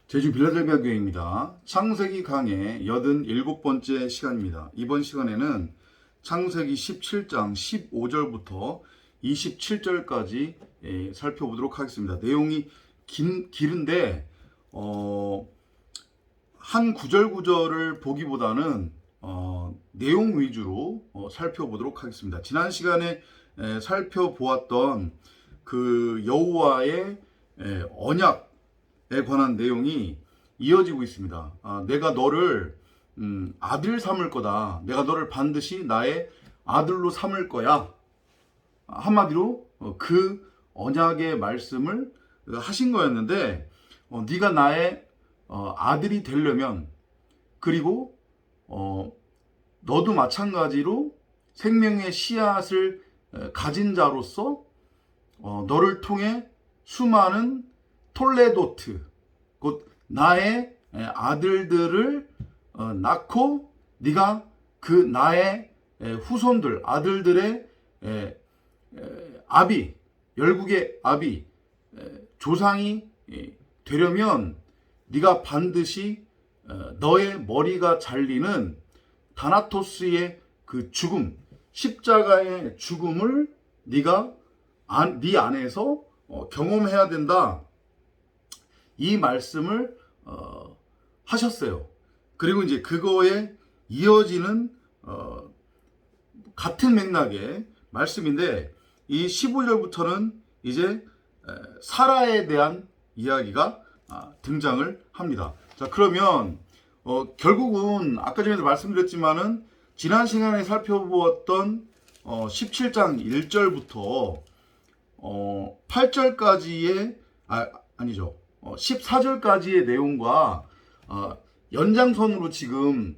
제주 빌라델비아 교회입니다. 창세기 강의 87번째 시간입니다. 이번 시간에는 창세기 17장 15절부터 27절까지 살펴보도록 하겠습니다. 내용이 길은데 한 구절구절을 보기보다는 내용 위주로 살펴보도록 하겠습니다. 지난 시간에 살펴보았던 그 여호와의 언약에 관한 내용이 이어지고 있습니다. 내가 너를 아들 삼을 거다. 내가 너를 반드시 나의 아들로 삼을 거야. 한마디로 그 언약의 말씀을 하신 거였는데, 네가 나의 아들이 되려면, 그리고 너도 마찬가지로 생명의 씨앗을 가진 자로서 너를 통해 수많은 톨레도트, 곧 나의 아들들을 낳고 네가 그 나의 후손들, 아들들의 아비, 열국의 아비, 조상이 되려면 네가 반드시 너의 머리가 잘리는 다나토스의 그 죽음, 십자가의 죽음을 네가 네 안에서 경험해야 된다. 이 말씀을 하셨어요. 그리고 이제 그거에 이어지는 같은 맥락의 말씀인데, 이 15절부터는 이제 사라에 대한 이야기가 등장을 합니다. 자, 그러면 결국은 아까 전에도 말씀드렸지만은 지난 시간에 살펴보았던 17장 1절부터 8절까지의 아니죠. 14절까지의 내용과 연장선으로 지금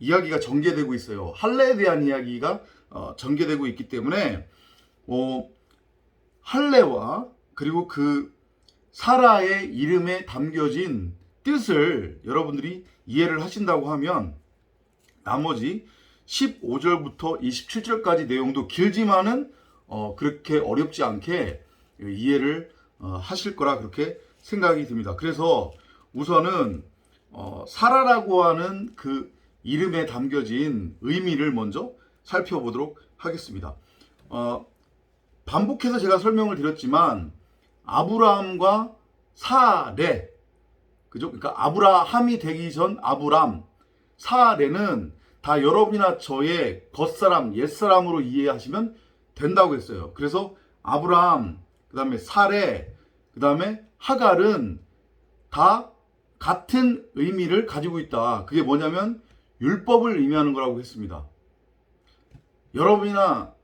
이야기가 전개되고 있어요. 할례에 대한 이야기가 전개되고 있기 때문에 할례와 그리고 그 사라의 이름에 담겨진 뜻을 여러분들이 이해를 하신다고 하면 나머지 15절부터 27절까지 내용도 길지만은 그렇게 어렵지 않게 이해를 하실 거라 그렇게 생각이 듭니다. 그래서 우선은 사라라고 하는 그 이름에 담겨진 의미를 먼저 살펴보도록 하겠습니다. 반복해서 제가 설명을 드렸지만 아브라함과 사레, 그죠? 그러니까 아브라함이 되기 전 아브람, 사레는 다 여러분이나 저의 겉사람, 옛사람으로 이해하시면 된다고 했어요. 그래서 아브라함, 그 다음에 사레, 그 다음에 하갈은 다 같은 의미를 가지고 있다. 그게 뭐냐면 율법을 의미하는 거라고 했습니다. 여러분이나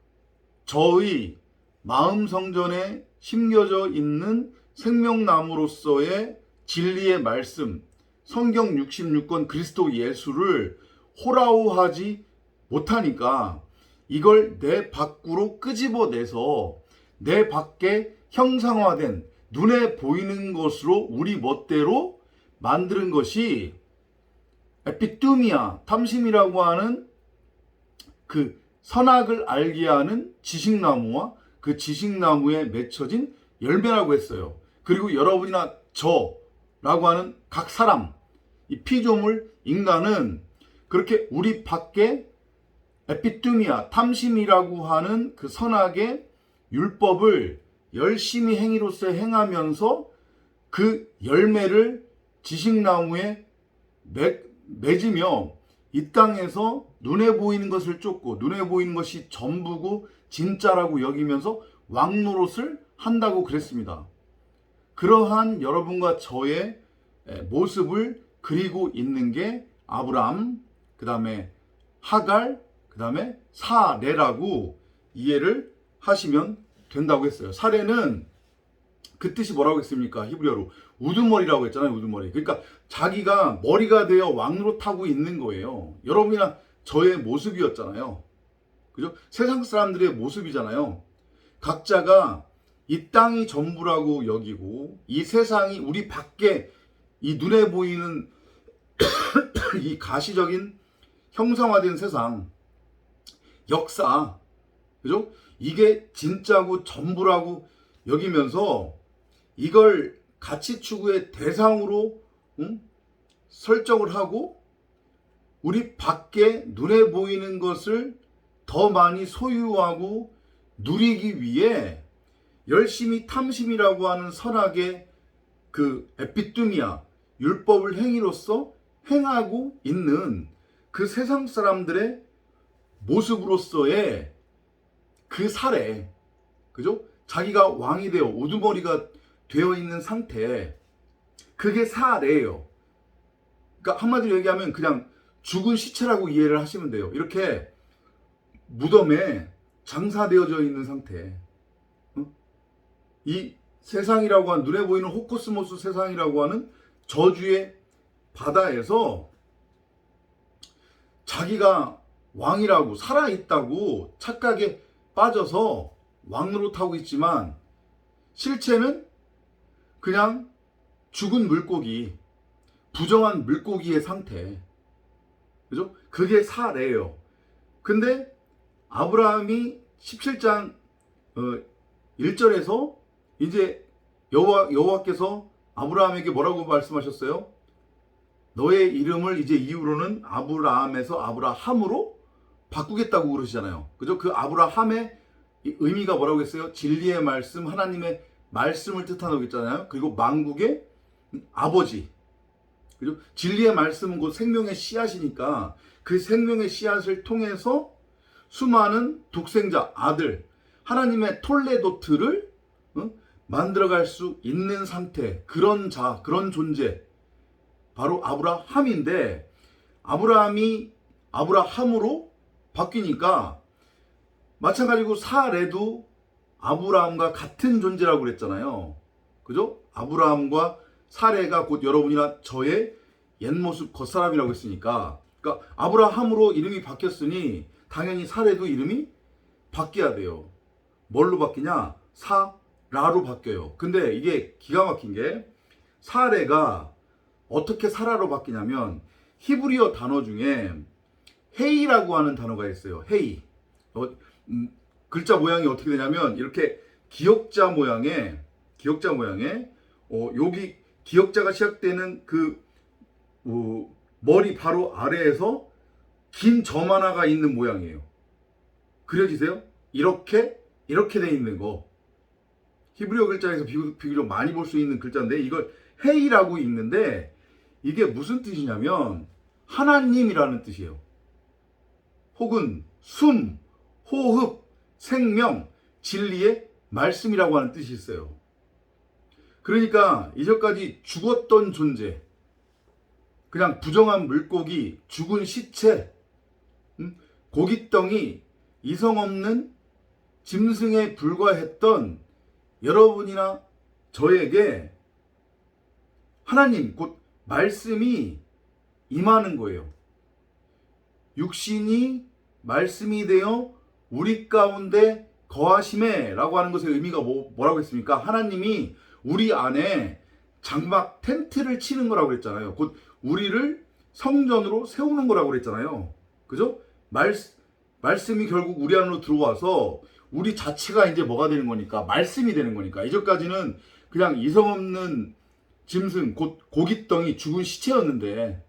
저의 마음 성전에 심겨져 있는 생명나무로서의 진리의 말씀, 성경 66권 그리스도 예수를 호라호하지 못하니까 이걸 내 밖으로 끄집어내서 내 밖에 형상화된 눈에 보이는 것으로 우리 멋대로 만드는 것이 에피뚜미아, 탐심이라고 하는 그 선악을 알게 하는 지식나무와 그 지식나무에 맺혀진 열매라고 했어요. 그리고 여러분이나 저라고 하는 각 사람, 이 피조물, 인간은 그렇게 우리 밖에 에피뚜미아, 탐심이라고 하는 그 선악의 율법을 열심히 행위로서 행하면서 그 열매를 지식나무에 맺으며 이 땅에서 눈에 보이는 것을 쫓고 눈에 보이는 것이 전부고 진짜라고 여기면서 왕노릇을 한다고 그랬습니다. 그러한 여러분과 저의 모습을 그리고 있는 게 아브람, 그 다음에 하갈, 그 다음에 사레라고 이해를 하시면 된다고 했어요. 사레는 그 뜻이 뭐라고 했습니까? 히브리어로 우두머리라고 했잖아요. 우두머리. 그러니까 자기가 머리가 되어 왕노릇하고 있는 거예요. 여러분이나 저의 모습이었잖아요. 그죠? 세상 사람들의 모습이잖아요. 각자가 이 땅이 전부라고 여기고 이 세상이 우리 밖에 이 눈에 보이는 이 가시적인 형상화된 세상, 역사, 그죠? 이게 진짜고 전부라고 여기면서 이걸 가치 추구의 대상으로 응? 설정을 하고 우리 밖에 눈에 보이는 것을 더 많이 소유하고 누리기 위해 열심히 탐심이라고 하는 선악의 그 에피뚜미아 율법을 행위로서 행하고 있는 그 세상 사람들의 모습으로서의 그 사례, 그죠? 자기가 왕이 되어 우두머리가 되어 있는 상태, 그게 사례예요. 그러니까 한마디로 얘기하면 그냥 죽은 시체라고 이해를 하시면 돼요. 이렇게 무덤에 장사되어져 있는 상태. 이 세상이라고 하는, 눈에 보이는 호코스모스 세상이라고 하는 저주의 바다에서 자기가 왕이라고 살아있다고 착각에 빠져서 왕노릇하고 있지만 실체는 그냥 죽은 물고기, 부정한 물고기의 상태. 그죠? 그게 사례예요. 근데 아브라함이 17장 1절에서 이제 여호와께서 아브라함에게 뭐라고 말씀하셨어요? 너의 이름을 이제 이후로는 아브라함에서 아브라함으로 바꾸겠다고 그러시잖아요. 그죠? 그 아브라함의 의미가 뭐라고 했어요? 진리의 말씀, 하나님의 말씀을 뜻한다고 했잖아요. 그리고 만국의 아버지. 그죠? 진리의 말씀은 곧 생명의 씨앗이니까 그 생명의 씨앗을 통해서 수많은 독생자, 아들, 하나님의 톨레도트를 만들어갈 수 있는 상태, 그런 자, 그런 존재, 바로 아브라함인데, 아브라함이 아브라함으로 바뀌니까 마찬가지고 사레도 아브라함과 같은 존재라고 그랬잖아요. 그죠? 아브라함과 사레가 곧 여러분이나 저의 옛모습 겉사람이라고 했으니까, 그러니까 아브라함으로 이름이 바뀌었으니 당연히 사레도 이름이 바뀌어야 돼요. 뭘로 바뀌냐? 사라로 바뀌어요. 근데 이게 기가 막힌 게 사레가 어떻게 사라로 바뀌냐면 히브리어 단어 중에 헤이라고 하는 단어가 있어요. 헤이. 글자 모양이 어떻게 되냐면 이렇게 기역자 모양의 여기 기역자가 시작되는 그 머리 바로 아래에서 긴 점 하나가 있는 모양이에요. 그려지세요? 이렇게 돼 있는 거. 히브리어 글자에서 비교적 많이 볼 수 있는 글자인데 이걸 헤이라고 읽는데 이게 무슨 뜻이냐면 하나님이라는 뜻이에요. 혹은 숨, 호흡, 생명, 진리의 말씀이라고 하는 뜻이 있어요. 그러니까 이전까지 죽었던 존재, 그냥 부정한 물고기, 죽은 시체, 고깃덩이, 이성 없는 짐승에 불과했던 여러분이나 저에게 하나님, 곧 말씀이 임하는 거예요. 육신이 말씀이 되어 우리 가운데 거하심에 라고 하는 것의 의미가 뭐라고 했습니까? 하나님이 우리 안에 장막 텐트를 치는 거라고 했잖아요. 곧 우리를 성전으로 세우는 거라고 그랬잖아요. 그죠? 말씀이 결국 우리 안으로 들어와서 우리 자체가 이제 뭐가 되는 거니까? 말씀이 되는 거니까. 이전까지는 그냥 이성 없는 짐승, 곧 고깃덩이, 죽은 시체였는데,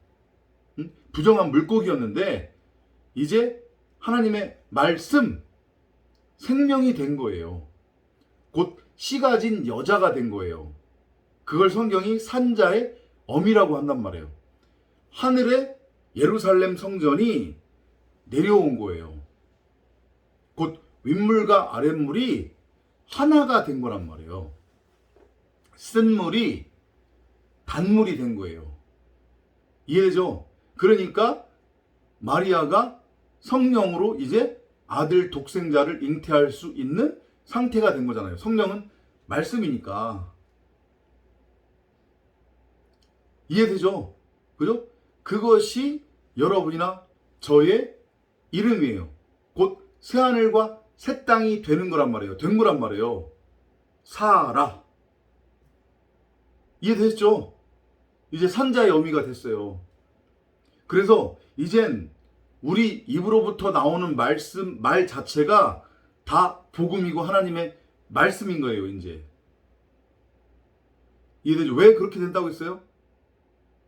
부정한 물고기였는데, 이제 하나님의 말씀, 생명이 된 거예요. 곧 씨가 진 여자가 된 거예요. 그걸 성경이 산자의 엄이라고 한단 말이에요. 하늘에 예루살렘 성전이 내려온 거예요. 곧 윗물과 아랫물이 하나가 된 거란 말이에요. 쓴물이 단물이 된 거예요. 이해되죠? 그러니까 마리아가 성령으로 이제 아들 독생자를 잉태할 수 있는 상태가 된 거잖아요. 성령은 말씀이니까. 이해되죠? 그죠? 그것이 여러분이나 저의 이름이에요. 곧 새하늘과 새 땅이 되는 거란 말이에요. 된 거란 말이에요. 사라. 이해됐죠? 이제 산자의 어미가 됐어요. 그래서 이젠 우리 입으로부터 나오는 말 자체가 다 복음이고 하나님의 말씀인 거예요, 이제. 이해되죠? 왜 그렇게 된다고 했어요?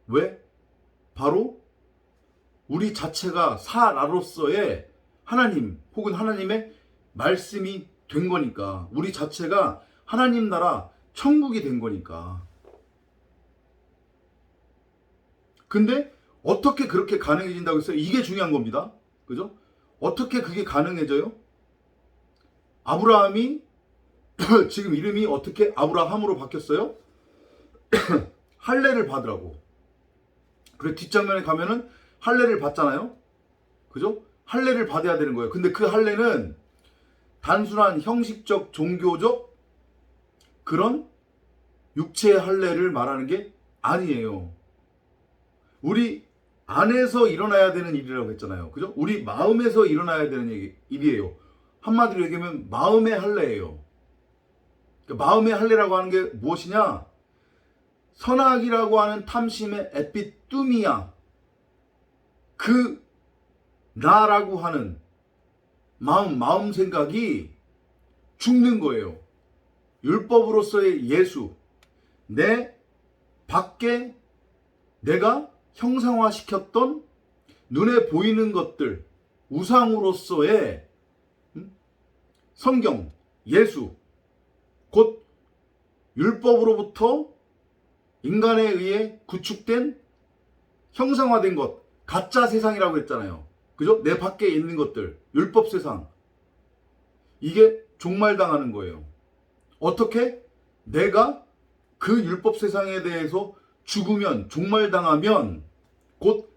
왜? 바로 우리 자체가 사라로서의 하나님 혹은 하나님의 말씀이 된 거니까. 우리 자체가 하나님 나라 천국이 된 거니까. 근데 어떻게 그렇게 가능해진다고 했어요? 이게 중요한 겁니다. 그죠? 어떻게 그게 가능해져요? 아브라함이 지금 이름이 어떻게 아브라함으로 바뀌었어요? 할례를 받으라고. 그래 뒷장면에 가면은 할례를 받잖아요. 그죠? 할례를 받아야 되는 거예요. 근데 그 할례는 단순한 형식적 종교적 그런 육체의 할례를 말하는 게 아니에요. 우리 안에서 일어나야 되는 일이라고 했잖아요. 그죠? 우리 마음에서 일어나야 되는 일이에요. 한마디로 얘기하면 마음의 할례예요. 그러니까 마음의 할례라고 하는 게 무엇이냐? 선악이라고 하는 탐심의 에피뚜미야. 그 나라고 하는 마음 생각이 죽는 거예요. 율법으로서의 예수. 내 밖에 내가 형상화시켰던 눈에 보이는 것들, 우상으로서의 성경, 예수, 곧 율법으로부터 인간에 의해 구축된 형상화된 것, 가짜 세상이라고 했잖아요. 그죠? 내 밖에 있는 것들, 율법 세상. 이게 종말당하는 거예요. 어떻게? 내가 그 율법 세상에 대해서 죽으면, 종말당하면 곧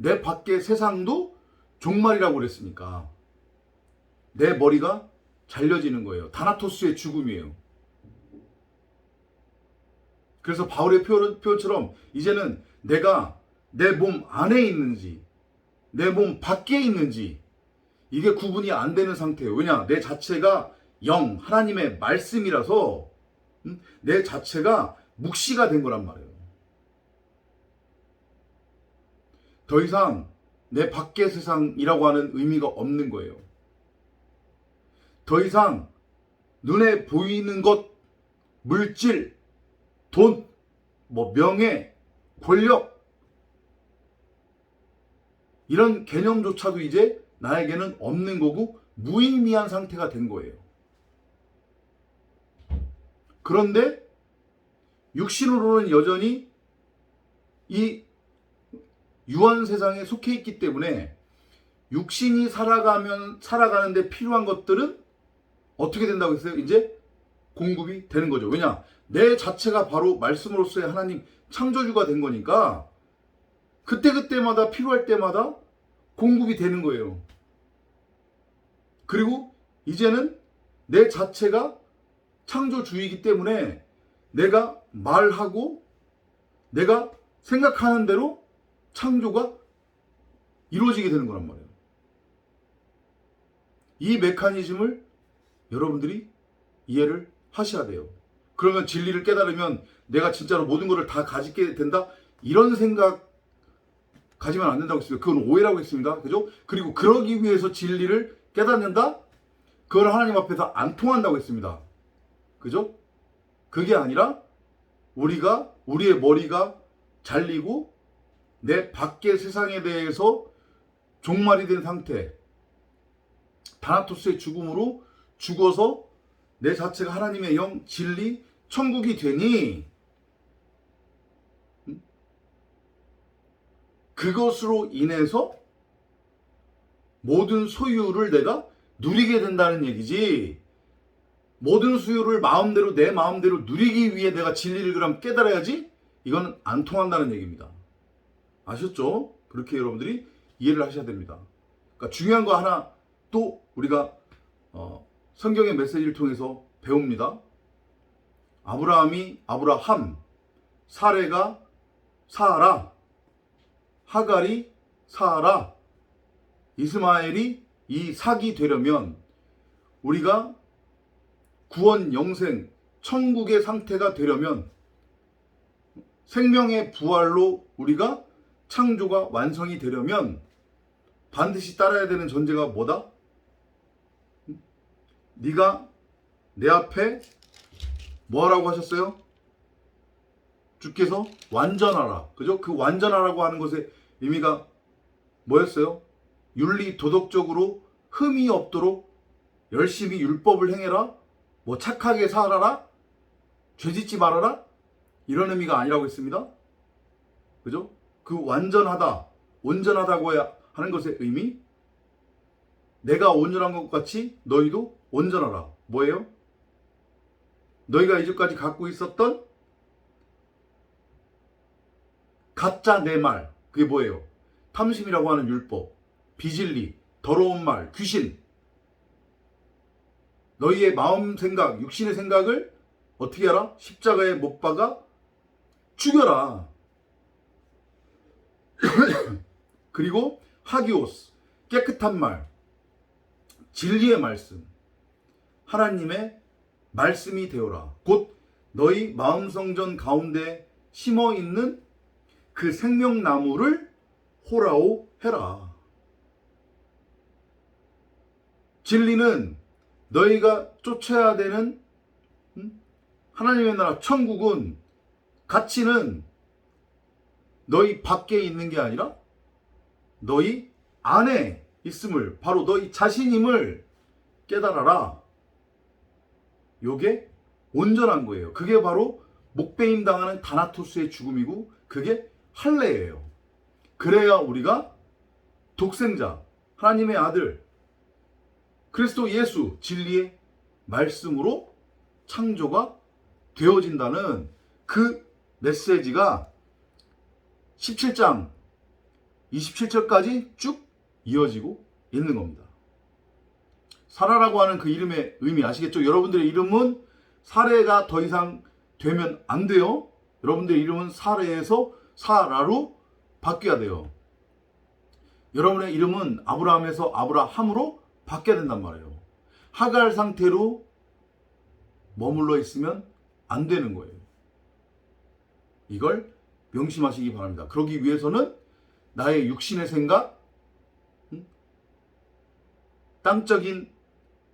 내 밖의 세상도 종말이라고 그랬으니까 내 머리가 잘려지는 거예요. 다나토스의 죽음이에요. 그래서 바울의 표현처럼 이제는 내가 내 몸 안에 있는지 내 몸 밖에 있는지 이게 구분이 안 되는 상태예요. 왜냐? 내 자체가 영, 하나님의 말씀이라서 내 자체가 묵시가 된 거란 말이에요. 더 이상 내 밖의 세상이라고 하는 의미가 없는 거예요. 더 이상 눈에 보이는 것, 물질, 돈, 명예, 권력 이런 개념조차도 이제 나에게는 없는 거고 무의미한 상태가 된 거예요. 그런데 육신으로는 여전히 이 유한 세상에 속해 있기 때문에 육신이 살아가는데 필요한 것들은 어떻게 된다고 했어요? 이제 공급이 되는 거죠. 왜냐? 내 자체가 바로 말씀으로서의 하나님 창조주가 된 거니까 그때그때마다 필요할 때마다 공급이 되는 거예요. 그리고 이제는 내 자체가 창조주이기 때문에 내가 말하고 내가 생각하는 대로 창조가 이루어지게 되는 거란 말이에요. 이 메커니즘을 여러분들이 이해를 하셔야 돼요. 그러면 진리를 깨달으면 내가 진짜로 모든 것을 다 가지게 된다? 이런 생각 가지면 안 된다고 했습니다. 그건 오해라고 했습니다. 그죠? 그리고 그러기 위해서 진리를 깨닫는다? 그걸 하나님 앞에서 안 통한다고 했습니다. 그죠? 그게 아니라 우리의 머리가 잘리고 내 밖의 세상에 대해서 종말이 된 상태, 다나토스의 죽음으로 죽어서 내 자체가 하나님의 영, 진리, 천국이 되니 그것으로 인해서 모든 소유를 내가 누리게 된다는 얘기지. 모든 소유를 내 마음대로 누리기 위해 내가 진리를 그럼 깨달아야지? 이건 안 통한다는 얘기입니다. 아셨죠? 그렇게 여러분들이 이해를 하셔야 됩니다. 그러니까 중요한 거 하나 또 우리가 성경의 메시지를 통해서 배웁니다. 아브라함이 아브라함, 사레가 사라, 하갈이 사라, 이스마엘이 이삭이 되려면 우리가 구원, 영생, 천국의 상태가 되려면 생명의 부활로 우리가 창조가 완성이 되려면 반드시 따라야 되는 전제가 뭐다? 네가 내 앞에 뭐 하라고 하셨어요? 주께서 완전하라. 그죠? 그 완전하라고 하는 것의 의미가 뭐였어요? 윤리 도덕적으로 흠이 없도록 열심히 율법을 행해라. 뭐 착하게 살아라. 죄짓지 말아라. 이런 의미가 아니라고 했습니다. 그죠? 그 완전하다, 온전하다고 하는 것의 의미, 내가 온전한 것 같이 너희도 온전하라. 뭐예요? 너희가 이제까지 갖고 있었던 가짜 내 말, 그게 뭐예요? 탐심이라고 하는 율법, 비진리, 더러운 말, 귀신, 너희의 마음 생각, 육신의 생각을 어떻게 하라? 십자가에 못 박아 죽여라. 그리고 하기오스, 깨끗한 말, 진리의 말씀, 하나님의 말씀이 되어라. 곧 너희 마음성전 가운데 심어 있는 그 생명나무를 호라오 해라. 진리는 너희가 쫓아야 되는 하나님의 나라 천국은, 가치는 너희 밖에 있는 게 아니라 너희 안에 있음을, 바로 너희 자신임을 깨달아라. 요게 온전한 거예요. 그게 바로 목배임 당하는 다나토스의 죽음이고, 그게 할례예요. 그래야 우리가 독생자, 하나님의 아들, 그리스도 예수, 진리의 말씀으로 창조가 되어진다는 그 메시지가 17장 27절까지 쭉 이어지고 있는 겁니다. 사라라고 하는 그 이름의 의미 아시겠죠? 여러분들의 이름은 사레가 더 이상 되면 안 돼요. 여러분들의 이름은 사레에서 사라로 바뀌어야 돼요. 여러분의 이름은 아브라함에서 아브라함으로 바뀌어야 된단 말이에요. 하갈 상태로 머물러 있으면 안 되는 거예요. 이걸 명심하시기 바랍니다. 그러기 위해서는 나의 육신의 생각, 땅적인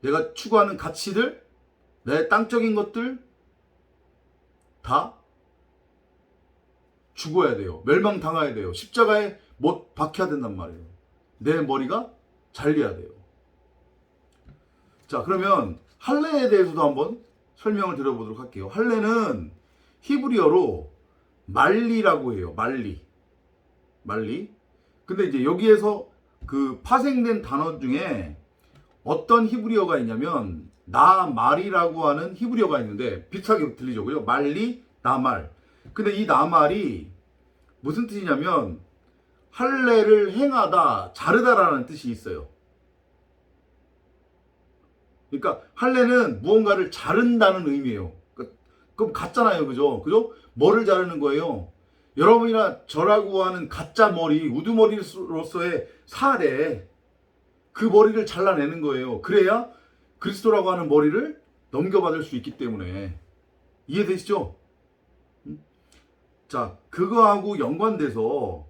내가 추구하는 가치들, 내 땅적인 것들 다 죽어야 돼요. 멸망당해야 돼요. 십자가에 못 박혀야 된단 말이에요. 내 머리가 잘려야 돼요. 자, 그러면 할례에 대해서도 한번 설명을 드려보도록 할게요. 할례는 히브리어로 말리라고 해요. 말리. 근데 이제 여기에서 그 파생된 단어 중에 어떤 히브리어가 있냐면 나말이라고 하는 히브리어가 있는데 비슷하게 들리죠. 그죠? 말리, 나말. 근데 이 나말이 무슨 뜻이냐면 할례를 행하다, 자르다라는 뜻이 있어요. 그러니까 할례는 무언가를 자른다는 의미예요. 그럼 같잖아요. 그죠? 뭐를 자르는 거예요? 여러분이나 저라고 하는 가짜 머리, 우두머리로서의 사례, 그 머리를 잘라내는 거예요. 그래야 그리스도라고 하는 머리를 넘겨받을 수 있기 때문에. 이해되시죠? 자, 그거하고 연관돼서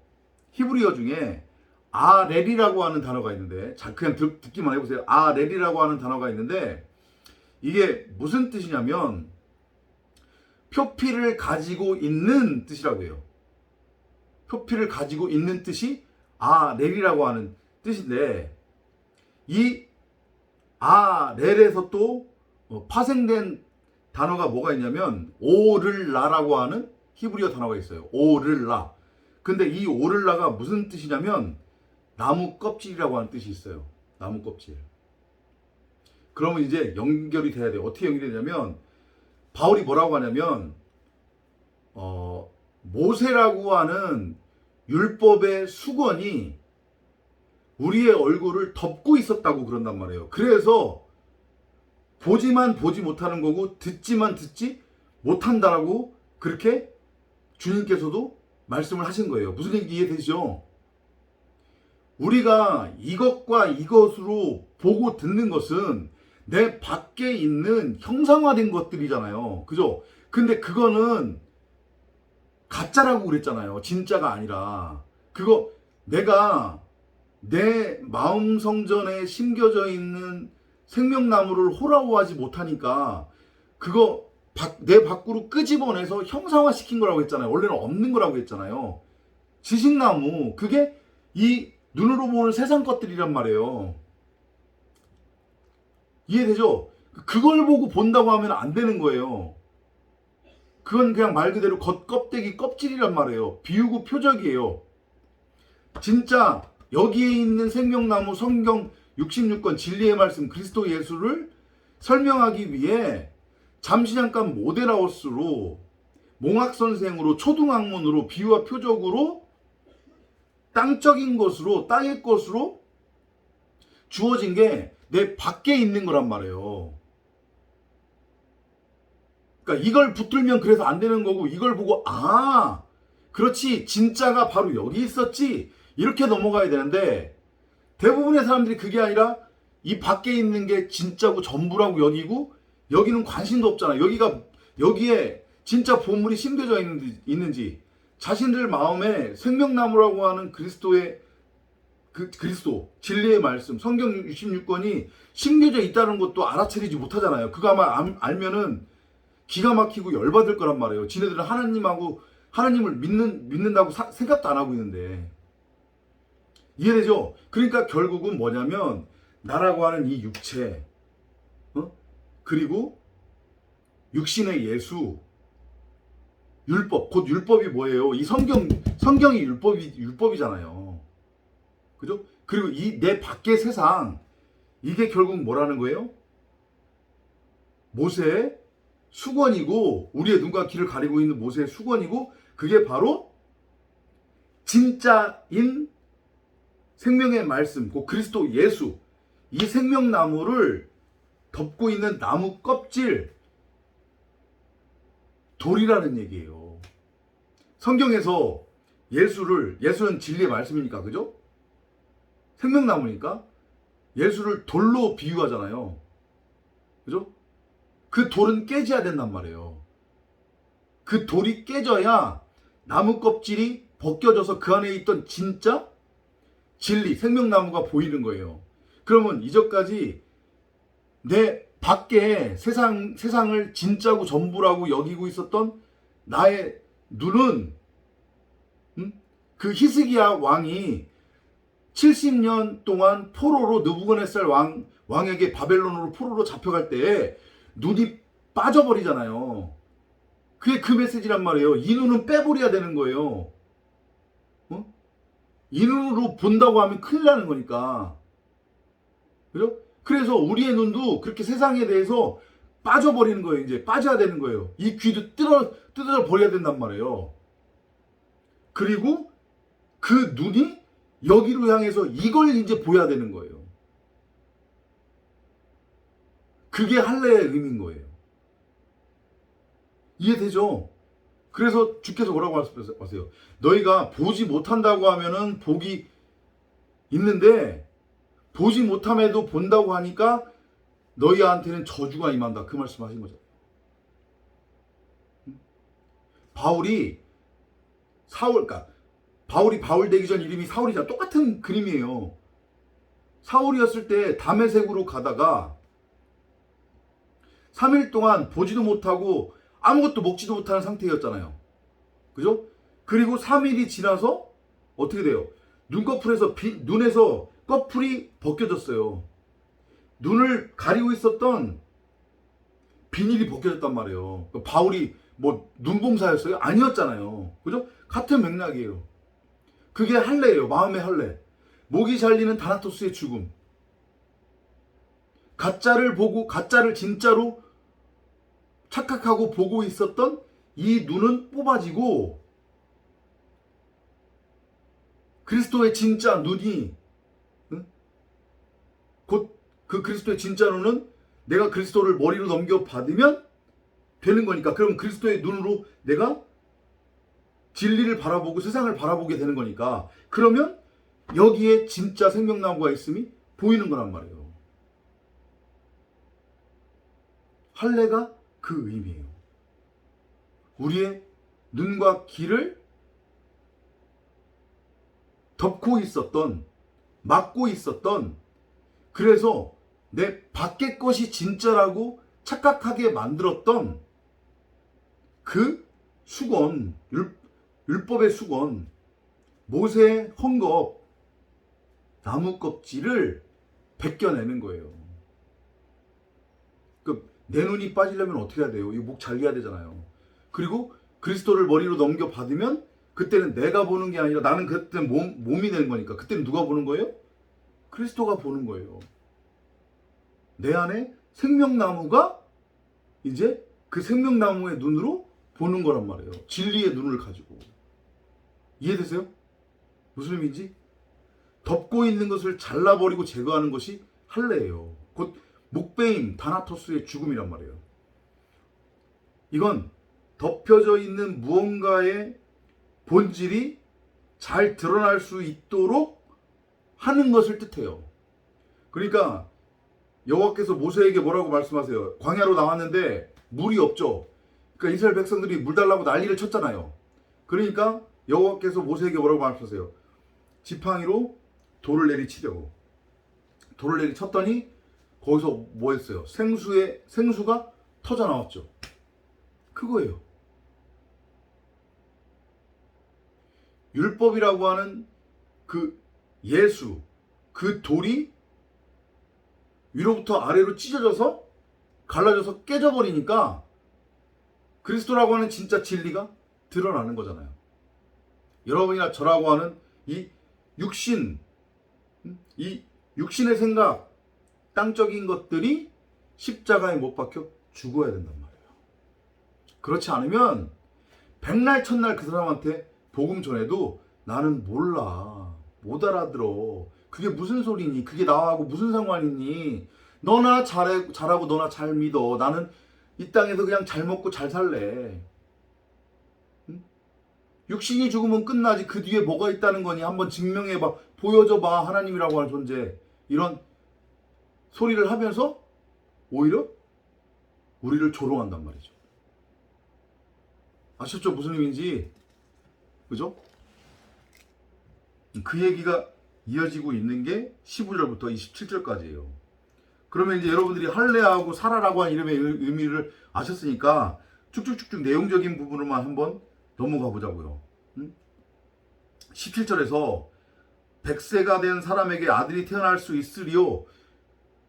히브리어 중에 아렐이라고 하는 단어가 있는데, 자, 그냥 듣기만 해보세요. 아렐이라고 하는 단어가 있는데, 이게 무슨 뜻이냐면 표피를 가지고 있는 뜻이라고 해요. 표피를 가지고 있는 뜻이 아렐이라고 하는 뜻인데, 이 아렐에서 또 파생된 단어가 뭐가 있냐면 오를라라고 하는 히브리어 단어가 있어요. 오를라. 근데 이 오를라가 무슨 뜻이냐면 나무 껍질이라고 하는 뜻이 있어요. 나무 껍질. 그러면 이제 연결이 돼야 돼요. 어떻게 연결이 되냐면 바울이 뭐라고 하냐면 모세라고 하는 율법의 수건이 우리의 얼굴을 덮고 있었다고 그런단 말이에요. 그래서 보지만 보지 못하는 거고 듣지만 듣지 못한다라고 그렇게 주님께서도 말씀을 하신 거예요. 무슨 얘기 이해되시죠? 우리가 이것과 이것으로 보고 듣는 것은 내 밖에 있는 형상화된 것들이잖아요. 그죠? 근데 그거는 가짜라고 그랬잖아요. 진짜가 아니라. 그거 내가 내 마음 성전에 심겨져 있는 생명나무를 호라호하지 못하니까 그거 내 밖으로 끄집어내서 형상화시킨 거라고 했잖아요. 원래는 없는 거라고 했잖아요. 지식나무, 그게 이 눈으로 보는 세상 것들이란 말이에요. 이해되죠? 그걸 보고 본다고 하면 안 되는 거예요. 그건 그냥 말 그대로 겉껍데기 껍질이란 말이에요. 비우고 표적이에요. 진짜 여기에 있는 생명나무 성경 66권 진리의 말씀 그리스도 예수를 설명하기 위해 잠시 잠깐 모델하우스로 몽학선생으로 초등학문으로 비유와 표적으로 땅적인 것으로 땅의 것으로 주어진 게 내 밖에 있는 거란 말이에요. 그러니까 이걸 붙들면 그래서 안 되는 거고 이걸 보고 아 그렇지 진짜가 바로 여기 있었지 이렇게 넘어가야 되는데 대부분의 사람들이 그게 아니라 이 밖에 있는 게 진짜고 전부라고 여기고 여기는 관심도 없잖아. 여기에 진짜 보물이 심겨져 있는지 자신들 마음에 생명나무라고 하는 그리스도의 그리스도 진리의 말씀 성경 66권이 심겨져 있다는 것도 알아차리지 못하잖아요. 그거 아마 알면은 기가 막히고 열받을 거란 말이에요. 지네들은 하나님을 믿는다고 생각도 안 하고 있는데 이해되죠? 그러니까 결국은 뭐냐면 나라고 하는 이 육체 그리고 육신의 예수 율법 곧 율법이 뭐예요? 이 성경이 율법이잖아요. 그죠? 그리고 이 내 밖의 세상 이게 결국 뭐라는 거예요? 모세의 수건이고 우리의 눈과 귀를 가리고 있는 모세의 수건이고 그게 바로 진짜인 생명의 말씀 그 그리스도 예수 이 생명나무를 덮고 있는 나무 껍질 돌이라는 얘기예요. 성경에서 예수는 진리의 말씀이니까 그죠? 생명나무니까 예수를 돌로 비유하잖아요. 그죠? 그 돌은 깨져야 된단 말이에요. 그 돌이 깨져야 나무 껍질이 벗겨져서 그 안에 있던 진짜 진리, 생명나무가 보이는 거예요. 그러면 이전까지 내 밖에 세상을 진짜고 전부라고 여기고 있었던 나의 눈은 그 히스기야 왕이 70년 동안 포로로 느부갓네살 왕에게 바벨론으로 포로로 잡혀갈 때 눈이 빠져버리잖아요. 그게 그 메시지란 말이에요. 이 눈은 빼버려야 되는 거예요. 이 눈으로 본다고 하면 큰일 나는 거니까. 그죠? 그래서 우리의 눈도 그렇게 세상에 대해서 빠져버리는 거예요. 이제 빠져야 되는 거예요. 이 귀도 뜯어 버려야 된단 말이에요. 그리고 그 눈이 여기로 향해서 이걸 이제 보여야 되는 거예요. 그게 할례의 의미인 거예요. 이해되죠? 그래서 주께서 뭐라고 하세요? 너희가 보지 못한다고 하면은 복이 있는데 보지 못함에도 본다고 하니까 너희한테는 저주가 임한다. 그 말씀하신 거죠. 바울이 바울 되기 전 이름이 사울이잖아. 똑같은 그림이에요. 사울이었을 때 다메섹으로 가다가 3일 동안 보지도 못하고 아무것도 먹지도 못하는 상태였잖아요. 그죠? 그리고 3일이 지나서 어떻게 돼요? 눈에서 꺼풀이 벗겨졌어요. 눈을 가리고 있었던 비닐이 벗겨졌단 말이에요. 바울이 뭐 눈봉사였어요? 아니었잖아요. 그죠? 같은 맥락이에요. 그게 할례예요. 마음의 할례. 목이 잘리는 다나토스의 죽음. 가짜를 진짜로 착각하고 보고 있었던 이 눈은 뽑아지고 그리스도의 진짜 눈이 곧 그 그리스도의 진짜 눈은 내가 그리스도를 머리로 넘겨 받으면 되는 거니까 그럼 그리스도의 눈으로 내가 진리를 바라보고 세상을 바라보게 되는 거니까 그러면 여기에 진짜 생명나무가 있음이 보이는 거란 말이에요. 할례가 그 의미예요. 우리의 눈과 귀를 덮고 있었던 막고 있었던 그래서 내 밖의 것이 진짜라고 착각하게 만들었던 그 수건, 율법의 수건, 모세의 헝겊, 나무 껍질을 벗겨내는 거예요. 내 눈이 빠지려면 어떻게 해야 돼요? 이거 목 잘려야 되잖아요. 그리고 그리스도를 머리로 넘겨 받으면 그때는 내가 보는 게 아니라 나는 그때 몸이 되는 거니까 그때는 누가 보는 거예요? 그리스도가 보는 거예요. 내 안에 생명나무가 이제 그 생명나무의 눈으로 보는 거란 말이에요. 진리의 눈을 가지고. 이해되세요? 무슨 의미인지? 덮고 있는 것을 잘라버리고 제거하는 것이 할례예요. 곧 목베임, 다나토스의 죽음이란 말이에요. 이건 덮여져 있는 무언가의 본질이 잘 드러날 수 있도록 하는 것을 뜻해요. 그러니까 여호와께서 모세에게 뭐라고 말씀하세요? 광야로 나왔는데 물이 없죠. 그러니까 이스라엘 백성들이 물 달라고 난리를 쳤잖아요. 그러니까 여호와께서 모세에게 뭐라고 말씀하세요? 지팡이로 돌을 내리치려고. 돌을 내리쳤더니 거기서 뭐 했어요? 생수가 터져 나왔죠. 그거예요. 율법이라고 하는 그 예수, 그 돌이 위로부터 아래로 찢어져서 갈라져서 깨져버리니까 그리스도라고 하는 진짜 진리가 드러나는 거잖아요. 여러분이나 저라고 하는 이 육신의 생각, 땅적인 것들이 십자가에 못 박혀 죽어야 된단 말이에요. 그렇지 않으면 백날 첫날 그 사람한테 복음 전해도 나는 몰라, 못 알아들어, 그게 무슨 소리니, 그게 나하고 무슨 상관이니, 너나 잘하고 너나 잘 믿어, 나는 이 땅에서 그냥 잘 먹고 잘 살래. 응? 육신이 죽으면 끝나지 그 뒤에 뭐가 있다는 거니, 한번 증명해봐, 보여줘봐, 하나님이라고 하는 존재. 이런 소리를 하면서 오히려 우리를 조롱한단 말이죠. 아셨죠? 무슨 의미인지. 그죠? 그 얘기가 이어지고 있는 게 15절부터 27절까지예요. 그러면 이제 여러분들이 할례하고 살아라고 한 이름의 의미를 아셨으니까 쭉쭉쭉쭉 내용적인 부분으로만 한번 넘어가 보자고요. 17절에서 100세가 된 사람에게 아들이 태어날 수 있으리요,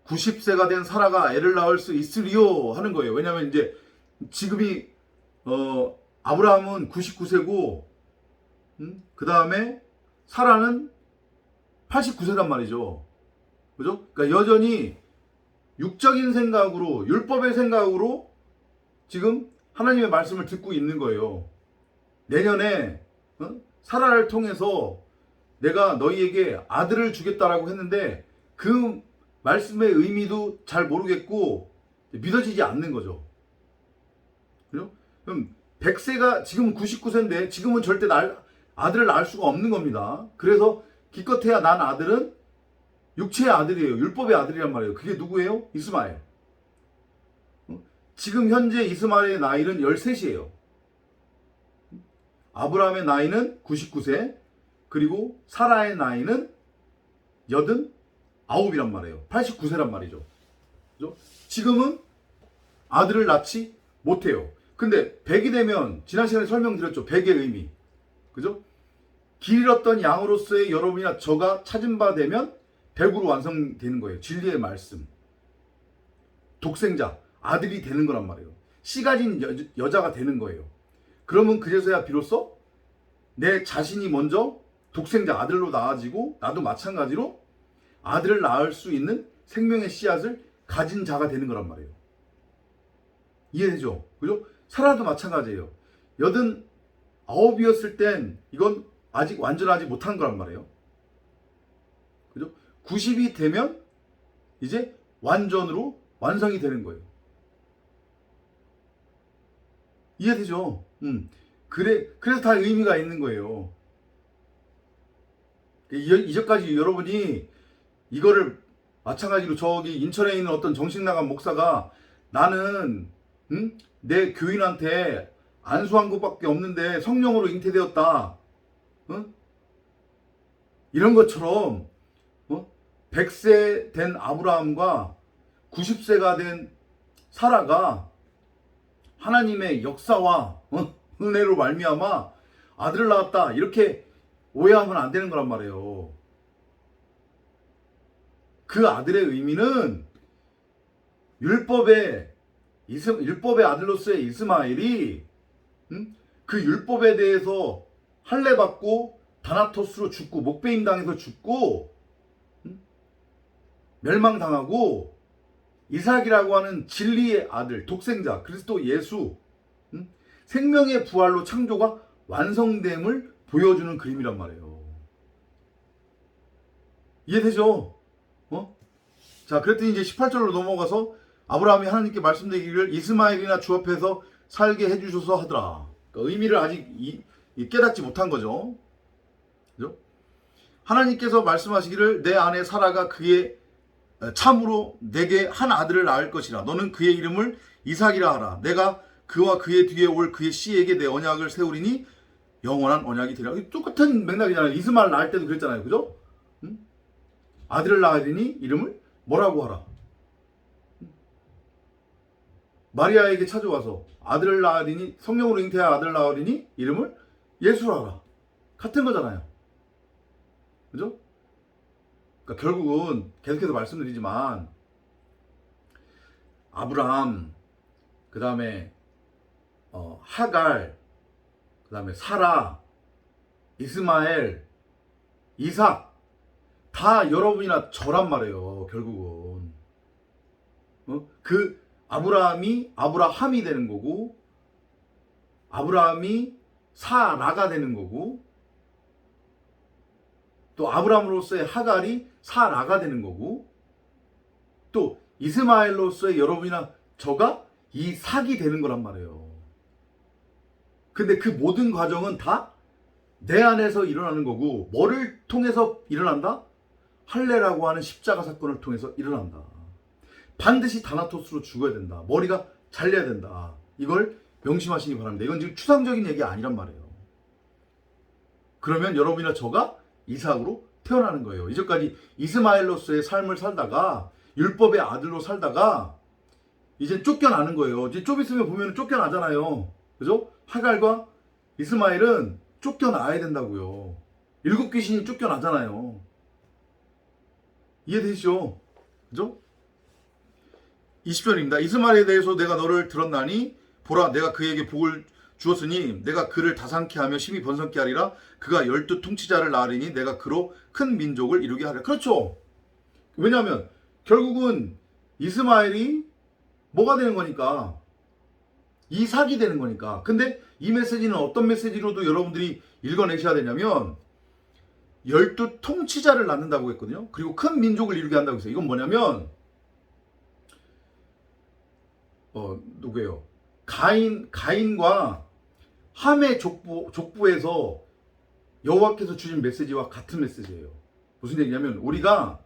90세가 된 사라가 애를 낳을 수 있으리요 하는 거예요. 왜냐하면 이제 지금이 아브라함은 99세고 그 다음에 사라는 89세란 말이죠. 그죠? 그러니까 여전히 육적인 생각으로, 율법의 생각으로 지금 하나님의 말씀을 듣고 있는 거예요. 내년에 사라를 통해서 내가 너희에게 아들을 주겠다라고 했는데 그 말씀의 의미도 잘 모르겠고 믿어지지 않는 거죠. 그죠? 그럼 100세가 지금은 99세인데 지금은 절대 아들을 낳을 수가 없는 겁니다. 그래서 기껏해야 난 아들은 육체의 아들이에요. 율법의 아들이란 말이에요. 그게 누구예요? 이스마엘. 지금 현재 이스마엘의 나이는 13이에요. 아브라함의 나이는 99세, 그리고 사라의 나이는 89이란 말이에요. 89세란 말이죠. 그죠? 지금은 아들을 낳지 못해요. 근데 100이 되면, 지난 시간에 설명드렸죠. 100의 의미. 그죠? 길 잃었던 양으로서의 여러분이나 저가 찾은 바 되면 100으로 완성되는 거예요. 진리의 말씀. 독생자, 아들이 되는 거란 말이에요. 씨 가진 여자가 되는 거예요. 그러면 그제서야 비로소 내 자신이 먼저 독생자 아들로 낳아지고, 나도 마찬가지로 아들을 낳을 수 있는 생명의 씨앗을 가진 자가 되는 거란 말이에요. 이해되죠? 그죠? 사라도 마찬가지예요. 89이었을 땐 이건 아직 완전하지 못한 거란 말이에요. 그죠? 90이 되면 이제 완전으로 완성이 되는 거예요. 이해되죠? 그래서 다 의미가 있는 거예요. 이제까지 여러분이 이거를 마찬가지로 저기 인천에 있는 어떤 정신나간 목사가 나는 내 교인한테 안수한 것밖에 없는데 성령으로 잉태되었다, 이런 것처럼 100세 된 아브라함과 90세가 된 사라가 하나님의 역사와 은혜로 말미암아 아들을 낳았다 이렇게 오해하면 안 되는 거란 말이에요. 그 아들의 의미는 율법의 아들로서의 이스마엘이 그 율법에 대해서 할례받고 다나토스로 죽고 목베임 당해서 죽고 멸망당하고 이삭이라고 하는 진리의 아들 독생자 그리스도 예수 생명의 부활로 창조가 완성됨을 보여주는 그림이란 말이에요. 이해되죠? 자, 그랬더니 이제 18절로 넘어가서 아브라함이 하나님께 말씀드리기를 이스마엘이나 주 앞에서 살게 해주셔서 하더라. 그러니까 의미를 아직 깨닫지 못한 거죠. 그죠? 하나님께서 말씀하시기를 내 아내 사라가 그의 참으로 내게 한 아들을 낳을 것이라. 너는 그의 이름을 이삭이라 하라. 내가 그와 그의 뒤에 올 그의 씨에게 내 언약을 세우리니 영원한 언약이 되리라. 똑같은 맥락이잖아요. 이스마엘 낳을 때도 그랬잖아요. 그죠? 아들을 낳으리니 이름을 뭐라고 하라. 마리아에게 찾아와서 아들을 낳으리니 성령으로 잉태한 아들을 낳으리니 이름을 예수라 하라. 같은 거잖아요. 그죠? 그러니까 결국은 계속해서 말씀드리지만 아브라함, 그 다음에 하갈, 그 다음에 사라, 이스마엘, 이삭 다 여러분이나 저란 말이에요. 결국은 그 아브라함이 되는 거고 아브라함이 사라가 되는 거고 또 아브라함으로서의 하갈이 사라가 되는 거고 또 이스마엘로서의 여러분이나 저가 이삭이 되는 거란 말이에요. 근데 그 모든 과정은 다 내 안에서 일어나는 거고 뭐를 통해서 일어난다? 할례라고 하는 십자가 사건을 통해서 일어난다. 반드시 다나토스로 죽어야 된다. 머리가 잘려야 된다. 이걸 명심하시기 바랍니다. 이건 지금 추상적인 얘기 아니란 말이에요. 그러면 여러분이나 저가 이삭으로 태어나는 거예요. 이제까지 이스마엘로서의 삶을 살다가 율법의 아들로 살다가 이제 쫓겨나는 거예요. 이제 좀 있으면 보면 쫓겨나잖아요. 그죠? 하갈과 이스마엘은 쫓겨나야 된다고요. 7 귀신이 쫓겨나잖아요. 이해되시죠? 그죠? 20절입니다. 이스마엘에 대해서 내가 너를 들었나니 보라 내가 그에게 복을 주었으니 내가 그를 다상케 하며 심히 번성케 하리라. 그가 12 통치자를 낳으리니 내가 그로 큰 민족을 이루게 하리라. 그렇죠. 왜냐하면 결국은 이스마엘이 뭐가 되는 거니까 이삭이 되는 거니까. 근데 이 메시지는 어떤 메시지로도 여러분들이 읽어내셔야 되냐면 12 통치자를 낳는다고 했거든요. 그리고 큰 민족을 이루게 한다고 했어요. 이건 뭐냐면 누구예요? 가인과 함의 족부에서 여호와께서 주신 메시지와 같은 메시지예요. 무슨 얘기냐면 우리가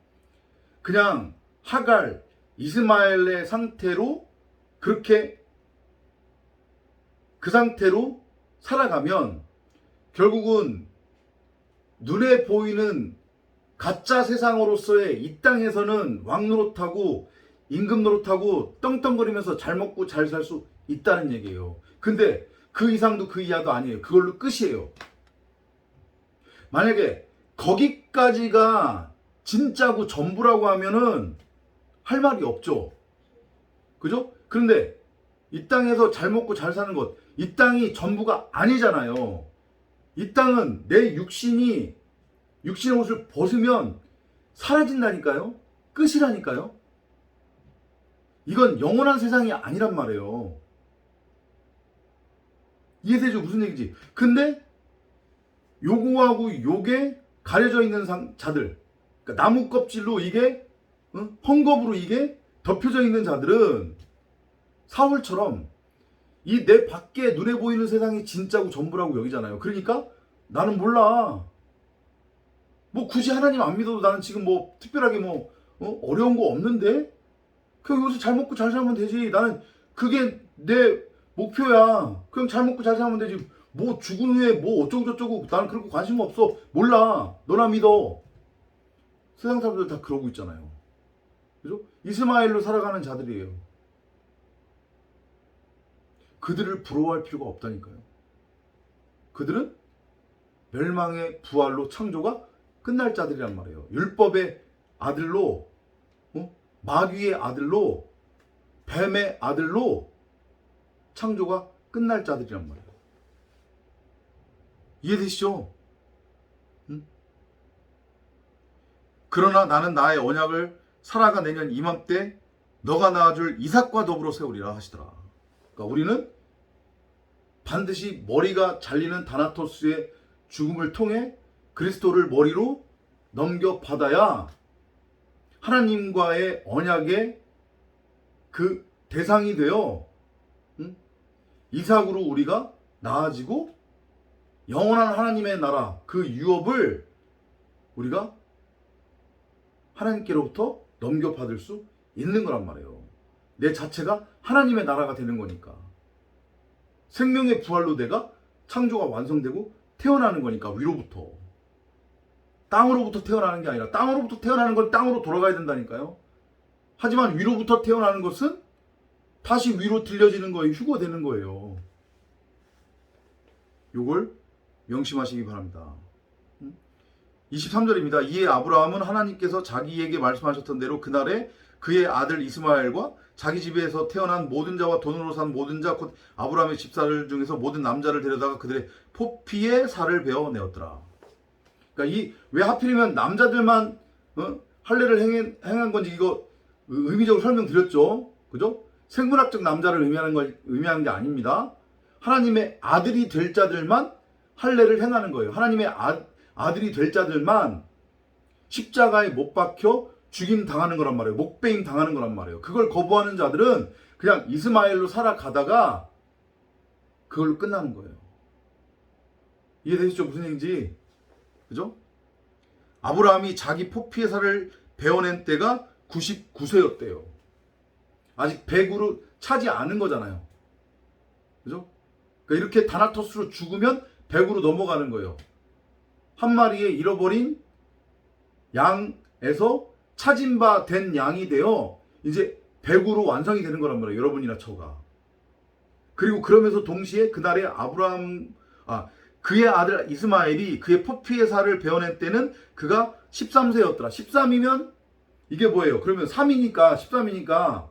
그냥 하갈, 이스마엘의 상태로 그렇게 그 상태로 살아가면 결국은 눈에 보이는 가짜 세상으로서의 이 땅에서는 왕 노릇하고 임금 노릇하고 떵떵거리면서 잘 먹고 잘 살 수 있다는 얘기예요. 근데 그 이상도 그 이하도 아니에요. 그걸로 끝이에요. 만약에 거기까지가 진짜고 전부라고 하면은 할 말이 없죠. 그죠? 그런데 이 땅에서 잘 먹고 잘 사는 것, 이 땅이 전부가 아니잖아요. 이 땅은 내 육신의 옷을 벗으면 사라진다니까요. 끝이라니까요. 이건 영원한 세상이 아니란 말이에요. 이해되죠? 무슨 얘기지? 근데 요거하고 요게 가려져 있는 자들, 그러니까 나무 껍질로 이게 헝겊으로 이게 덮여져 있는 자들은 사울처럼 이 내 밖에 눈에 보이는 세상이 진짜고 전부라고 여기잖아요. 그러니까 나는 몰라. 뭐 굳이 하나님 안 믿어도 나는 지금 뭐 특별하게 뭐 어려운 거 없는데 그냥 여기서 잘 먹고 잘 살면 되지. 나는 그게 내 목표야. 그냥 잘 먹고 잘 살면 되지. 뭐 죽은 후에 뭐 어쩌고저쩌고 나는 그런 거 관심 없어. 몰라. 너나 믿어. 세상 사람들 다 그러고 있잖아요. 그죠? 이스마엘로 살아가는 자들이에요. 그들을 부러워할 필요가 없다니까요. 그들은 멸망의 부활로 창조가 끝날 자들이란 말이에요. 율법의 아들로, 마귀의 아들로, 뱀의 아들로 창조가 끝날 자들이란 말이에요. 이해되시죠? 응? 그러나 나는 나의 언약을 살아가 내년 이맘때 너가 낳아줄 이삭과 더불어 세우리라 하시더라. 그러니까 우리는 반드시 머리가 잘리는 다나토스의 죽음을 통해 그리스도를 머리로 넘겨받아야 하나님과의 언약의 그 대상이 되어 이삭으로 우리가 나아지고 영원한 하나님의 나라 그 유업을 우리가 하나님께로부터 넘겨받을 수 있는 거란 말이에요. 내 자체가 하나님의 나라가 되는 거니까. 생명의 부활로 내가 창조가 완성되고 태어나는 거니까 위로부터. 땅으로부터 태어나는 게 아니라 땅으로부터 태어나는 건 땅으로 돌아가야 된다니까요. 하지만 위로부터 태어나는 것은 다시 위로 들려지는 거예요. 휴거되는 거예요. 요걸 명심하시기 바랍니다. 23절입니다. 이에 아브라함은 하나님께서 자기에게 말씀하셨던 대로 그날에 그의 아들 이스마엘과 자기 집에서 태어난 모든 자와 돈으로 산 모든 자 곧 아브라함의 집사들 중에서 모든 남자를 데려다가 그들의 포피의 살을 베어내었더라. 그러니까 이 왜 하필이면 남자들만 할례를 행한 건지 이거 의미적으로 설명드렸죠. 그죠? 생물학적 남자를 의미하는 게 아닙니다. 하나님의 아들이 될 자들만 할례를 행하는 거예요. 하나님의 아들이 될 자들만 십자가에 못 박혀 죽임 당하는 거란 말이에요. 목베임 당하는 거란 말이에요. 그걸 거부하는 자들은 그냥 이스마엘로 살아가다가 그걸로 끝나는 거예요. 이해되시죠? 무슨 얘기인지. 그죠? 아브라함이 자기 포피의 살을 베어낸 때가 99세였대요. 아직 100으로 차지 않은 거잖아요. 그죠? 그러니까 이렇게 다나토스로 죽으면 100으로 넘어가는 거예요. 한 마리의 잃어버린 양에서 찾은 바 된 양이 되어 이제 100으로 완성이 되는 거란 말이에요. 여러분이나 저가. 그리고 그러면서 동시에 그날에 그의 아들 이스마엘이 그의 포피의 살을 베어낸 때는 그가 13세였더라. 13이면 이게 뭐예요? 그러면 3이니까 13이니까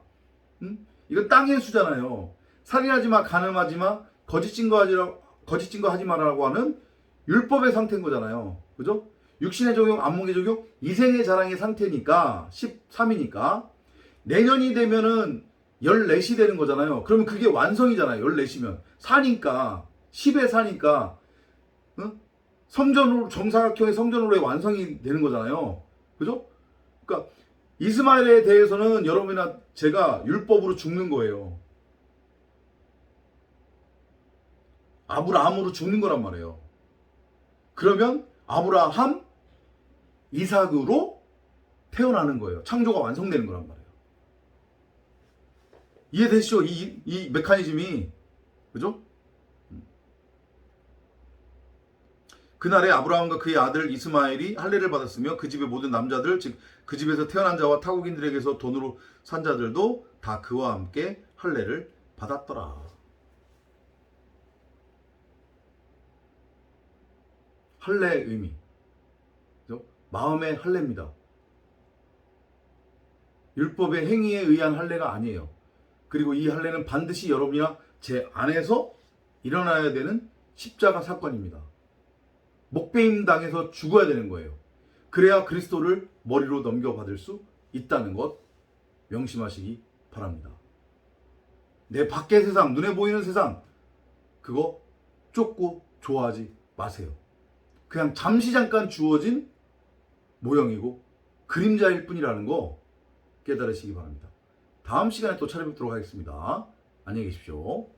이건 땅의 수잖아요. 살인하지 마, 간음하지 마, 거짓 증거하지 마라고 하는 율법의 상태인 거잖아요. 그죠? 육신의 적용, 안목의 적용, 이생의 자랑의 상태니까 13이니까 내년이 되면은 14이 되는 거잖아요. 그러면 그게 완성이잖아요. 14이면 4니까 10에 4니까 성전으로 정사각형의 성전으로의 완성이 되는 거잖아요. 그죠? 그러니까 이스마엘에 대해서는 여러분이나 제가 율법으로 죽는 거예요. 아브라함으로 죽는 거란 말이에요. 그러면 아브라함, 이삭으로 태어나는 거예요. 창조가 완성되는 거란 말이에요. 이해되시죠? 이 메커니즘이. 그죠? 그날에 아브라함과 그의 아들 이스마엘이 할례를 받았으며 그 집의 모든 남자들 즉 그 집에서 태어난 자와 타국인들에게서 돈으로 산 자들도 다 그와 함께 할례를 받았더라. 할례의 의미, 마음의 할례입니다. 율법의 행위에 의한 할례가 아니에요. 그리고 이 할례는 반드시 여러분이나 제 안에서 일어나야 되는 십자가 사건입니다. 목베임 당해서 죽어야 되는 거예요. 그래야 그리스도를 머리로 넘겨받을 수 있다는 것 명심하시기 바랍니다. 내 밖의 세상, 눈에 보이는 세상 그거 쫓고 좋아하지 마세요. 그냥 잠시 잠깐 주어진 모형이고 그림자일 뿐이라는 거 깨달으시기 바랍니다. 다음 시간에 또 찾아뵙도록 하겠습니다. 안녕히 계십시오.